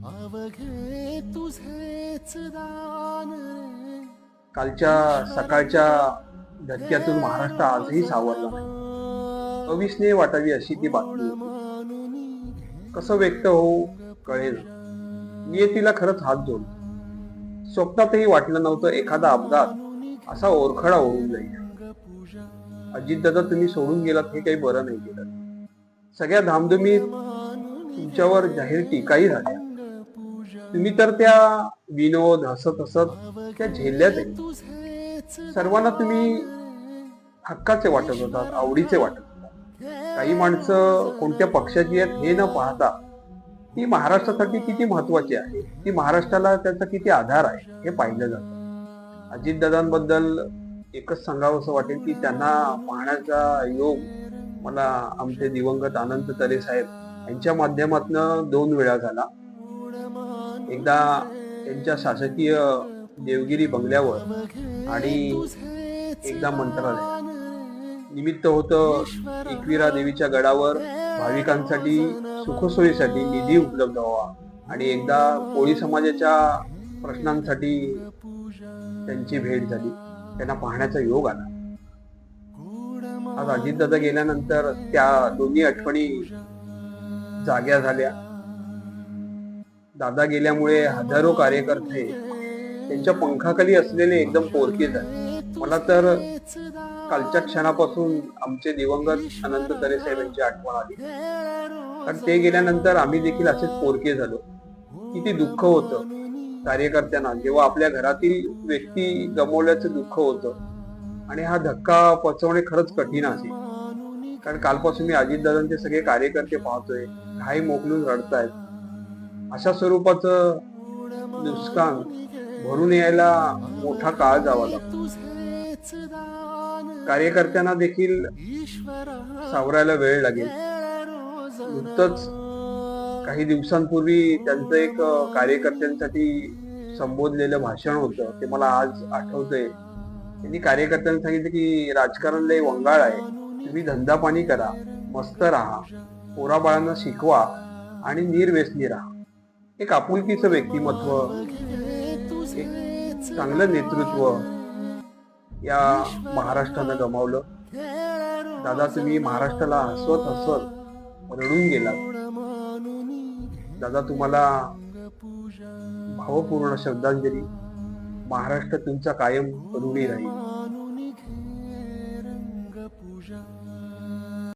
अवघे तुझेच दान रे. कालच्या सकाळच्या धक्क्यातून महाराष्ट्र आजही सावरला नाही. अविस्मरणीय वाटावी अशी ती बातमी होती. कसं व्यक्त होऊ कळेल. नियतीला खरंच हात जोडतो. स्वप्नातही वाटलं नव्हतं एखादा अपघात असा ओरखडा ओढून जाईल. अजितदादा, तुम्ही सोडून गेलात हे काही बरं नाही केलं. सगळ्या धामधुमीत तुमच्यावर जाहीर टीकाही झाल्या. तुम्ही तर त्या विनोद हसत हसत त्या झेलल्याच. सर्वांना तुम्ही हक्काचे वाटत होतात, आवडीचे वाटत होतात. काही माणसं कोणत्या पक्षाची आहेत हे न पाहता ती महाराष्ट्रासाठी किती महत्वाची आहे, ती महाराष्ट्राला त्याचा किती आधार आहे हे पाहिलं जातं. अजितदादांबद्दल एकच सांगावं असं वाटेल की त्यांना पाहण्याचा योग मला आमचे दिवंगत अनंत तरे साहेब यांच्या माध्यमातून 2 वेळा झाला. एकदा त्यांच्या शासकीय देवगिरी बंगल्यावर आणि एकदा मंत्रालय. निमित्त होतं एकविरा देवीच्या गडावर भाविकांसाठी सुखसोयीसाठी निधी उपलब्ध व्हावा आणि एकदा कोळी समाजाच्या प्रश्नांसाठी त्यांची भेट झाली. त्यांना पाहण्याचा योग आला. आज अजितदादा गेल्यानंतर त्या दोन्ही आठवणी जाग्या झाल्या. दादा गेल्यामुळे हजारो कार्यकर्ते त्यांच्या पंखाखाली असलेले एकदम पोरके झाले. मला तर कालच्या क्षणापासून आमचे दिवंगत अनंत तरे साहेब यांची आठवण आली. कारण ते गेल्यानंतर आम्ही देखील असेच पोरके झालो. किती दुःख होतं कार्यकर्त्यांना जेव्हा आपल्या घरातील व्यक्ती गमावल्याचं दुःख होतं. आणि हा धक्का पचवणे खरंच कठीण असेल. कारण कालपासून मी अजितदादांचे सगळे कार्यकर्ते पाहतोय, घाई मोकलून रडतायत. अशा स्वरूपाचं नुकसान भरून यायला मोठा काळ जावा लागतो. कार्यकर्त्यांना देखील सावरायला वेळ लागेल. नुकतंच काही दिवसांपूर्वी त्यांचं एक कार्यकर्त्यांसाठी संबोधलेलं भाषण होतं, ते मला आज आठवतंय. त्यांनी कार्यकर्त्यांना सांगितलं की राजकारण लय वंगाळ आहे, तुम्ही धंदा पाणी करा, मस्त राहा, पोराबाळांना शिकवा आणि निर्व्यसनी राहा. एक आपुलकीचं व्यक्तिमत्व, एक चांगलं नेतृत्व या महाराष्ट्रानं गमावलं. दादा, तुम्ही महाराष्ट्राला हसवत हसवत रडून गेलात. दादा, तुम्हाला भावपूर्ण श्रद्धांजली. महाराष्ट्र तुमचा कायम ऋणी राहील.